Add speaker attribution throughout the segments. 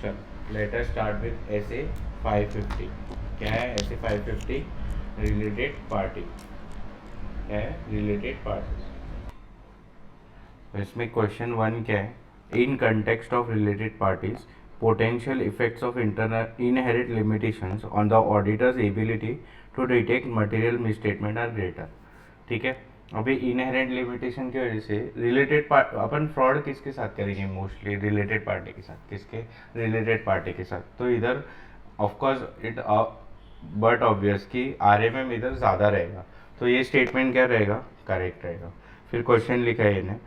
Speaker 1: चलो let us start with ऐसे 550। क्या है ऐसे 550? रिलेटेड पार्टी है, रिलेटेड पार्टी। तो इसमें क्वेश्चन वन क्या है? In context of related parties potential effects of internal inherent limitations on the auditor's ability to detect material misstatement are greater। ठीक है, अभी इनहेरेंट लिमिटेशन की वजह से रिलेटेड पार्ट अपन फ्रॉड किसके साथ करेंगे? मोस्टली रिलेटेड पार्टी के साथ। किसके? रिलेटेड पार्टी के साथ। तो इधर ऑफकोर्स इट बट ऑब्वियस कि आरएमएम इधर ज़्यादा रहेगा, तो ये स्टेटमेंट क्या रहेगा? करेक्ट रहेगा। फिर क्वेश्चन लिखा है इन्हें,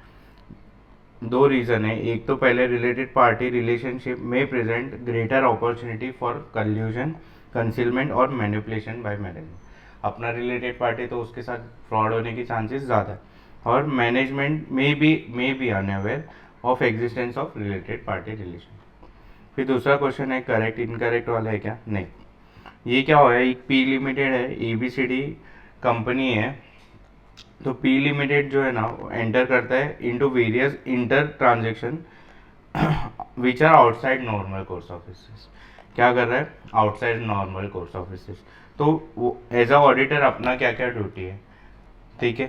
Speaker 1: दो रीज़न है। एक तो पहले रिलेटेड पार्टी रिलेशनशिप में present greater opportunity for कल्यूजन, concealment और मैनिपुलेशन बाय मैनेजमेंट। अपना रिलेटेड पार्टी तो उसके साथ फ्रॉड होने की चांसेस ज़्यादा है, और मैनेजमेंट में be unaware of existence of related party relation. फिर दूसरा क्वेश्चन है करेक्ट इनकरेक्ट वाला है क्या? नहीं। ये क्या हो रहा है? एक पी लिमिटेड है, एबीसीडी कंपनी है, तो पी लिमिटेड जो है ना एंटर करता है into various inter transaction which are outside normal course of business. क्या कर रहा है? Outside normal course of business. तो वो एज अ ऑडिटर अपना क्या क्या ड्यूटी है? ठीक है,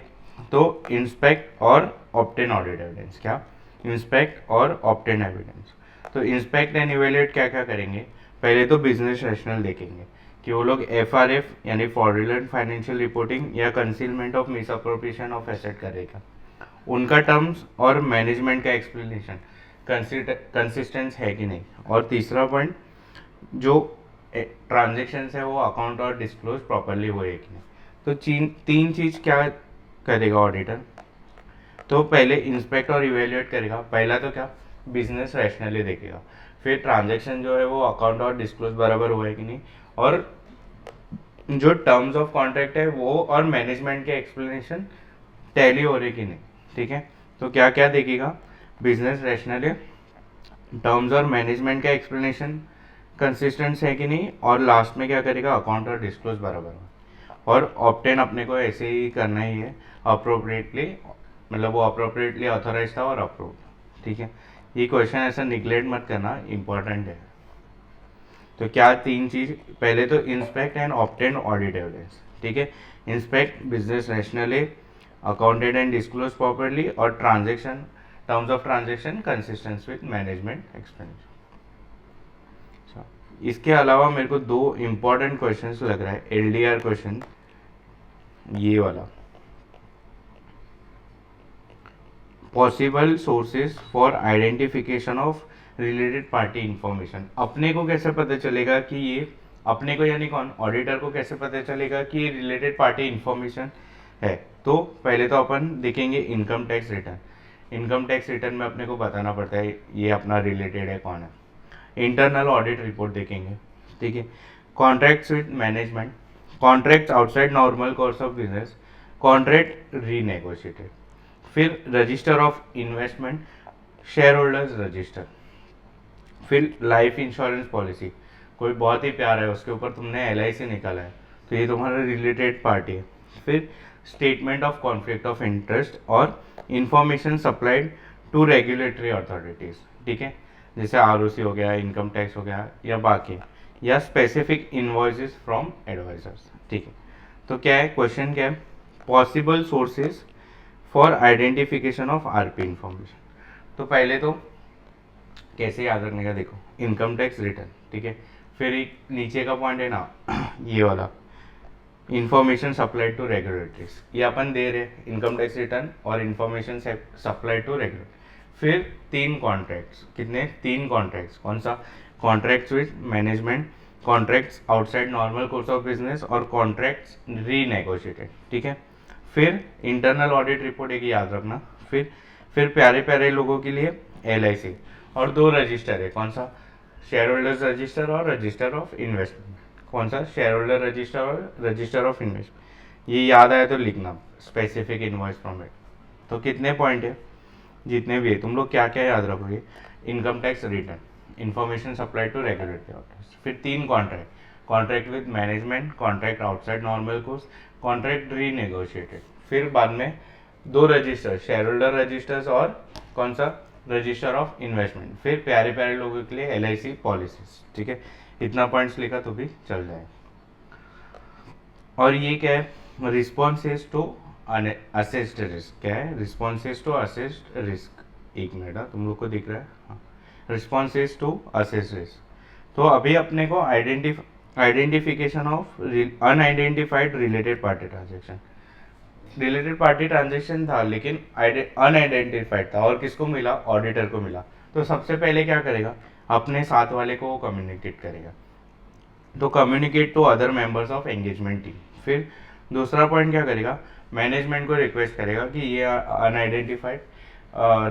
Speaker 1: तो इंस्पेक्ट और ऑब्टेन ऑडिट एविडेंस। क्या? इंस्पेक्ट और ऑब्टेन एविडेंस। तो इंस्पेक्ट एंड इवेल्युएट क्या क्या करेंगे? पहले तो बिजनेस रैशनल देखेंगे कि वो लोग एफआरएफ यानी फ्रॉडुलेंट फाइनेंशियल रिपोर्टिंग या concealment of misappropriation of asset करेगा। उनका टर्म्स और मैनेजमेंट का एक्सप्लेनेशन कंसिस्टेंस है कि नहीं। और तीसरा पॉइंट, जो ट्रांजेक्शन है वो अकाउंट और डिस्क्लोज प्रॉपरली हुए कि नहीं। तो तीन चीज़ क्या करेगा ऑडिटर? तो पहले इंस्पेक्ट और इवेल्युएट करेगा। पहला तो क्या? बिजनेस रैशनली देखेगा। फिर ट्रांजेक्शन जो है वो अकाउंट और डिस्क्लोज बराबर हुआ है कि नहीं, और जो टर्म्स ऑफ कॉन्ट्रैक्ट है वो और मैनेजमेंट के एक्सप्लेनेशन टैली हो रहे कि नहीं। ठीक है, तो क्या क्या देखेगा? बिजनेस रैशनली, टर्म्स और मैनेजमेंट का एक्सप्लेनेशन कंसिस्टेंट है कि नहीं, और लास्ट में क्या करेगा? अकाउंट और डिस्क्लोज बराबर हो। और ऑब्टेन अपने को ऐसे ही करना ही है अप्रोप्रिएटली, मतलब वो अप्रोप्रिएटली ऑथोराइज था और अप्रूव। ठीक है, ये क्वेश्चन ऐसा निगलेक्ट मत करना, इंपॉर्टेंट है। तो क्या तीन चीज? पहले तो inspect and obtain audit evidence. ठीक है, inspect business rationally, accounted and disclose properly, और transaction terms of transaction consistence with management explanation. इसके अलावा मेरे को दो इंपॉर्टेंट क्वेश्चंस लग रहा है एलडीआर क्वेश्चन, ये वाला, possible sources for identification of related party information. अपने को कैसे पता चलेगा कि ये, अपने को यानी कौन? ऑडिटर को कैसे पता चलेगा कि ये रिलेटेड पार्टी इंफॉर्मेशन है? तो पहले तो अपन देखेंगे income tax return. Income tax return में अपने को बताना पड़ता है ये अपना रिलेटेड है कौन है। इंटरनल ऑडिट रिपोर्ट देखेंगे। ठीक है, contracts with management, contracts outside normal course of business, contract renegotiated. फिर register of investment, share holders register. फिर लाइफ इंश्योरेंस पॉलिसी, कोई बहुत ही प्यारा है उसके ऊपर तुमने एलआईसी निकाला है, तो ये तुम्हारा रिलेटेड पार्टी है। फिर statement of conflict of interest और information supplied to regulatory authorities. ठीक है, जैसे आरओसी हो गया, इनकम टैक्स हो गया, या बाकी, या स्पेसिफिक इनवॉइसेस फ्रॉम एडवाइजर्स। ठीक है, तो क्या है क्वेश्चन? क्या है? Possible sources for identification of RP information. तो पहले तो कैसे याद रखने का, देखो, इनकम टैक्स रिटर्न। ठीक है, फिर एक नीचे का पॉइंट है ना ये वाला, इंफॉर्मेशन सप्लाइड टू रेगुलेटरीज, ये अपन दे रहे इनकम टैक्स रिटर्न और इंफॉर्मेशन सप्लाइड टू रेगुलेटरी। फिर तीन कॉन्ट्रैक्ट्स, कितने? तीन कॉन्ट्रैक्ट्स। कौन सा? Contracts with management, contracts outside normal course of business, और कॉन्ट्रैक्ट्स रीनेगोशिएटेड। ठीक है, फिर इंटरनल ऑडिट रिपोर्ट एक याद रखना। फिर प्यारे प्यारे लोगों के लिए एलआईसी, और दो रजिस्टर है। कौन सा? शेयर होल्डर्स रजिस्टर और रजिस्टर ऑफ इन्वेस्टमेंट। कौन सा? शेयर होल्डर रजिस्टर और रजिस्टर ऑफ इन्वेस्टमेंट। ये याद आया तो लिखना, स्पेसिफिक इनवॉइस फ्रॉम इट। तो कितने पॉइंट है? जितने भी है तुम लोग क्या क्या याद रखोगे? Income tax return, information supplied to regulatory authorities, फिर तीन contract, contract with management, contract outside normal course, contract renegotiated. फिर बाद में दो रजिस्टर, शेयर होल्डर रजिस्टर्स और कौन सा? रजिस्टर ऑफ इन्वेस्टमेंट, फिर प्यारे प्यारे लोगों के लिए LIC पॉलिसीज। ठीक है, इतना पॉइंट्स लिखा तो भी चल जाएगा। और ये क्या है, रिस्पॉन्सेज टू असेस्ड रिस्क। क्या है, रिस्पॉन्सेज टू असेस्ड रिस्क। एक मिनट, तुम लोग को दिख रहा है, हाँ, रिस्पॉन्सेज टू असेस्ड रिस्क। तो अभी अपने को identification of unidentified related party transaction, related party transaction था लेकिन अनआइडेंटिफाइड था, और किसको मिला, ऑडिटर को मिला। तो सबसे पहले क्या करेगा, अपने साथ वाले को कम्युनिकेट करेगा, तो communicate to other members of engagement team. फिर दूसरा पॉइंट क्या करेगा, मैनेजमेंट को रिक्वेस्ट करेगा कि ये अनआइडेंटिफाइड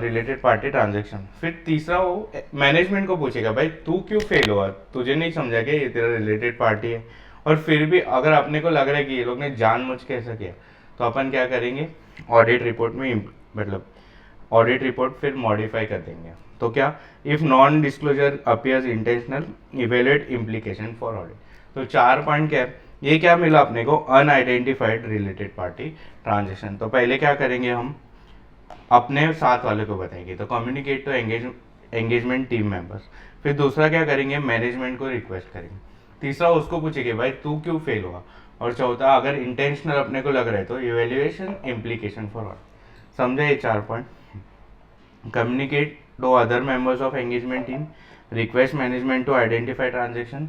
Speaker 1: रिलेटेड पार्टी ट्रांजेक्शन। फिर तीसरा वो मैनेजमेंट को पूछेगा, भाई तू क्यों फेल हुआ, तुझे नहीं समझा कि ये तेरा रिलेटेड पार्टी है। और फिर भी अगर अपने को लग रहा है कि ये लोग ने जानबूझ के ऐसा किया, तो अपन क्या करेंगे, ऑडिट रिपोर्ट में मतलब ऑडिट रिपोर्ट फिर मॉडिफाई कर देंगे। तो क्या, if non disclosure appears intentional, evaluate implication for audit. तो 4 पॉइंट क्या है, ये क्या मिला अपने को, अनआइडेंटिफाइड रिलेटेड पार्टी ट्रांजेक्शन। तो पहले क्या करेंगे, हम अपने साथ वाले को बताएंगे, तो communicate to engagement team members. फिर दूसरा क्या करेंगे, मैनेजमेंट को रिक्वेस्ट करेंगे। तीसरा उसको पूछेंगे, भाई तू क्यों फेल हुआ। और चौथा, अगर इंटेंशनल अपने को लग रहा है तो इवेल्युएशन इम्प्लीकेशन फॉर ऑडिट। समझे ये 4 point. Communicate to other members of engagement team, request management to identify transaction,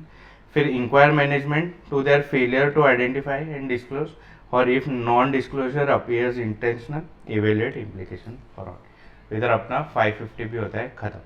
Speaker 1: फिर inquire management to their failure to identify and disclose, और if non disclosure appears intentional, evaluate implication for audit. इधर अपना 550 भी होता है खत्म।